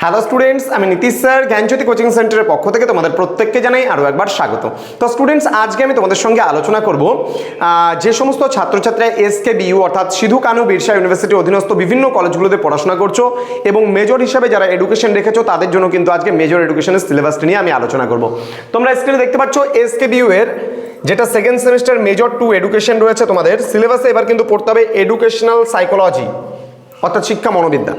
Hello students, আমি Nitish sir জ্ঞানজ্যোতি coaching সেন্টারের পক্ষ থেকে তোমাদের প্রত্যেককে জানাই আরও একবার স্বাগত। তো স্টুডেন্টস, আজকে আমি তোমাদের সঙ্গে আলোচনা করব যে সমস্ত ছাত্রছাত্রীরা SKBU অর্থাৎ সিধু কানু বিরসা ইউনিভার্সিটির অধীনস্থ বিভিন্ন কলেজগুলোতে পড়াশোনা করছো এবং মেজর হিসাবে যারা এডুকেশন রেখেছো তাদের জন্য কিন্তু আজকে মেজর এডুকেশনের সিলেবাসটি নিয়ে আমি আলোচনা করব। তোমরা স্ক্রিনে দেখতে পাচ্ছ SKBU এর যেটা সেকেন্ড সেমিস্টার মেজর 2 এডুকেশন রয়েছে তোমাদের সিলেবাসে। এবার কিন্তু পড়তে হবে এডুকেশনাল সাইকোলজি অর্থাৎ শিক্ষা মনোবিদ্যা।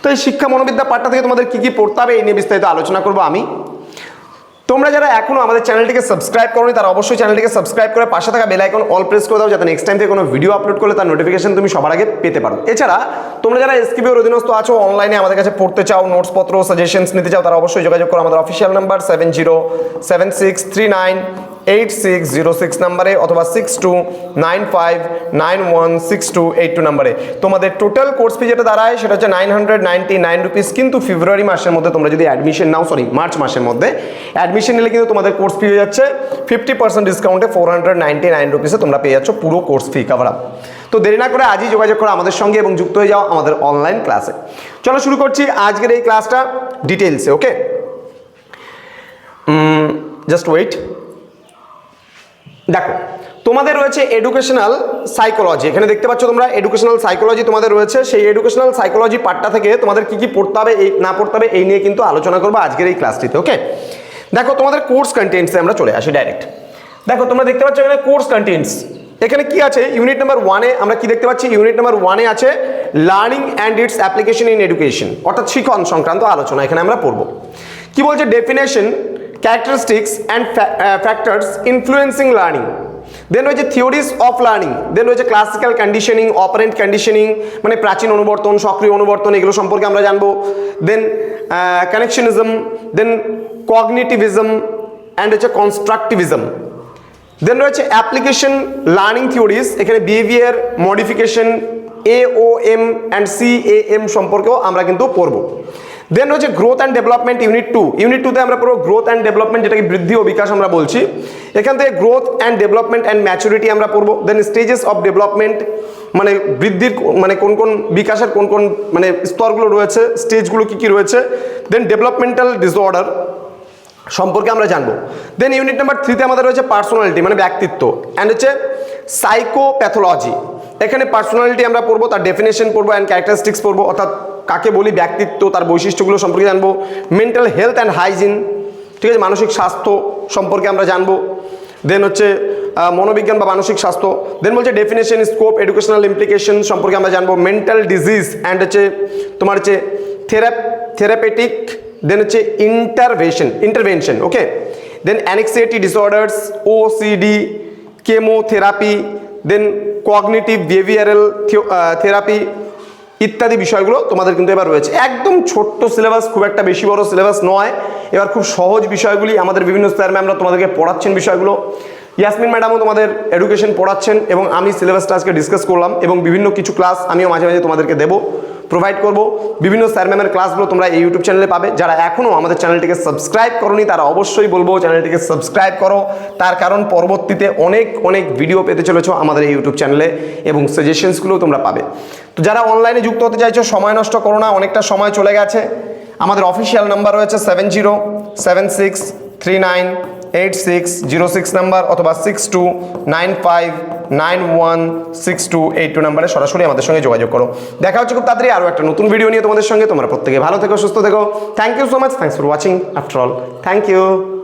তো এই শিক্ষা মনোবিদ্যা পাঠটা থেকে তোমাদের কী কী পড়তে হবে এই নিয়ে বিস্তারিত আলোচনা করবো আমি। তোমরা যারা এখনও আমাদের চ্যানেলটিকে সাবস্ক্রাইব করোনি তারা অবশ্যই চ্যানেলটিকে সাবস্ক্রাইব করে পাশে থাকা বেল আইকন অল প্রেস করে দাও, যাতে নেক্সট টাইম থেকে কোনো ভিডিও আপলোড করলে তার নোটিফিকেশন তুমি সবার আগে পেতে পারো। এছাড়া তোমরা যারা SKBU এর অধীনস্থ আছো, অনলাইনে আমাদের কাছে পড়তে চাও, নোটসপত্র সাজেশনস নিতে চাও, তারা অবশ্যই যোগাযোগ করো আমাদের অফিসিয়াল নাম্বার 7076398606 নাম্বারে অথবা 6295916282 নাম্বারে। তোমাদের টোটাল কোর্স ফি যেটা দাঁড়ায় সেটা হচ্ছে 999 রুপিস, কিন্তু ফেব্রুয়ারি মাসের মধ্যে তোমরা যদি অ্যাডমিশন নাও, মার্চ মাসের মধ্যে অ্যাডমিশন নিলে কিন্তু তোমাদের কোর্স ফি হয়ে যাচ্ছে 50% ডিসকাউন্টে 499 রুপিসে তোমরা পেয়ে যাচ্ছ পুরো কোর্স ফি কভার আপ। তো দেরি না করে আজই যোগাযোগ করো আমাদের সঙ্গে এবং যুক্ত হয়ে যাও আমাদের অনলাইন ক্লাসে। চলো শুরু করছি আজকের এই ক্লাসটা ডিটেলসে। ওকে, জাস্ট ওয়েট। দেখো, তোমাদের রয়েছে এডুকেশনাল সাইকোলজি, এখানে দেখতে পাচ্ছ তোমরা এডুকেশনাল সাইকোলজি তোমাদের রয়েছে। সেই এডুকেশনাল সাইকোলজি পার্টটা থেকে তোমাদের কি কি পড়তে হবে এই না পড়তে হবে এই নিয়ে কিন্তু আলোচনা করবো আজকের এই ক্লাসটিতে। ওকে, দেখো তোমাদের কোর্স কন্টেন্টসে আমরা চলে আসি ডাইরেক্ট। দেখো তোমরা দেখতে পাচ্ছ এখানে কোর্স কন্টেন্টস, এখানে কি আছে ইউনিট নাম্বার 1-এ আমরা কি দেখতে পাচ্ছি, ইউনিট নাম্বার 1-এ আছে learning and it's application in education অর্থাৎ শিক্ষণ সংক্রান্ত আলোচনা এখানে আমরা পড়বো। কি বলছে, definition, characteristics and factors influencing learning, দেন রয়েছে থিওরিজ অফ লার্নিং, দেন রয়েছে ক্লাসিক্যাল কন্ডিশনিং, অপারেন্ট কন্ডিশনিং মানে প্রাচীন অনুবর্তন, সক্রিয় অনুবর্তন, এগুলো সম্পর্কে আমরা জানবো। দেন কানেকশনিজম, দেন কগনিটিভিজম অ্যান্ড হচ্ছে কনস্ট্রাকটিভিজম। দেন রয়েছে অ্যাপ্লিকেশন লার্নিং থিওরিজ, এখানে behaviour modification, AOM and CAM সম্পর্কেও আমরা কিন্তু পড়বো। দেন রয়েছে growth and development unit 2, unit 2-তে আমরা পুরো গ্রোথ অ্যান্ড ডেভেলপমেন্ট যেটাকে বৃদ্ধি ও বিকাশ আমরা বলছি, এখান থেকে growth and development and maturity আমরা পড়বো। দেন স্টেজেস অফ ডেভেলপমেন্ট মানে বৃদ্ধির মানে কোন কোন বিকাশের কোন কোন মানে স্তরগুলো রয়েছে, স্টেজগুলো কি কি রয়েছে। দেন ডেভেলপমেন্টাল ডিসঅর্ডার সম্পর্কে আমরা জানবো। দেন ইউনিট নাম্বার 3-তে আমাদের রয়েছে পার্সোনালিটি মানে ব্যক্তিত্ব অ্যান্ড হচ্ছে সাইকোপ্যাথোলজি, এখানে পার্সোনালিটি আমরা পড়বো, তার ডেফিনেশন পড়বো অ্যান্ড ক্যারেক্টারিস্টিক্স পড়বো অর্থাৎ কাকে বলি, ব্যক্তিত্ব, তার বৈশিষ্ট্যগুলো সম্পর্কে জানবো। মেন্টাল হেলথ অ্যান্ড হাইজিন, ঠিক আছে, মানসিক স্বাস্থ্য সম্পর্কে আমরা জানবো। দেন হচ্ছে মনোবিজ্ঞান বা মানসিক স্বাস্থ্য। দেন বলছে ডেফিনেশন, স্কোপ, এডুকেশনাল ইমপ্লিকেশন সম্পর্কে আমরা জানবো। মেন্টাল ডিজিজ অ্যান্ড হচ্ছে তোমার হচ্ছে থেরাপেটিক, দেন হচ্ছে ইন্টারভেনশন। ওকে, দেন অ্যানেক্সাইটি ডিসঅর্ডার্স, OCD, কেমোথেরাপি, দেন কগনিটিভ বিহেভিয়ারাল থেরাপি ইত্যাদি বিষয়গুলো তোমাদের কিন্তু এবার রয়েছে। একদম ছোট্ট সিলেবাস, খুব একটা বেশি বড় সিলেবাস নয়। এবার খুব সহজ বিষয়গুলি আমাদের বিভিন্ন স্যার ম্যামরা তোমাদেরকে পড়াচ্ছেন বিষয়গুলো। ইয়াসমিন ম্যাডামও তোমাদের এডুকেশন পড়াচ্ছেন এবং আমি সিলেবাসটা আজকে ডিসকাস করলাম এবং বিভিন্ন কিছু ক্লাস আমিও মাঝে মাঝে তোমাদেরকে দেবো, প্রোভাইড করবো। বিভিন্ন স্যার ম্যামের ক্লাসগুলো তোমরা এই ইউটিউব চ্যানেলে পাবে। যারা এখনও আমাদের চ্যানেলটিকে সাবস্ক্রাইব করোনি তারা অবশ্যই বলবো চ্যানেলটিকে সাবস্ক্রাইব করো, তার কারণ পরবর্তীতে অনেক অনেক ভিডিও পেতে চলেছো আমাদের এই ইউটিউব চ্যানেলে এবং সাজেশনসগুলোও তোমরা পাবে। তো যারা অনলাইনে যুক্ত হতে চাইছো সময় নষ্ট করো না, অনেকটা সময় চলে গেছে। আমাদের অফিসিয়াল নাম্বার রয়েছে 7076398606 নাম্বার অথবা 6295916282 নাম্বারে সরাসরি আমাদের সঙ্গে যোগাযোগ করো। দেখা হচ্ছে খুব তাড়াতাড়ি আরও একটা নতুন ভিডিও নিয়ে তোমাদের সঙ্গে। তোমরা প্রত্যেকে ভালো থেকো, সুস্থ থেকো। Thank you so much, thanks for watching after all, thank you.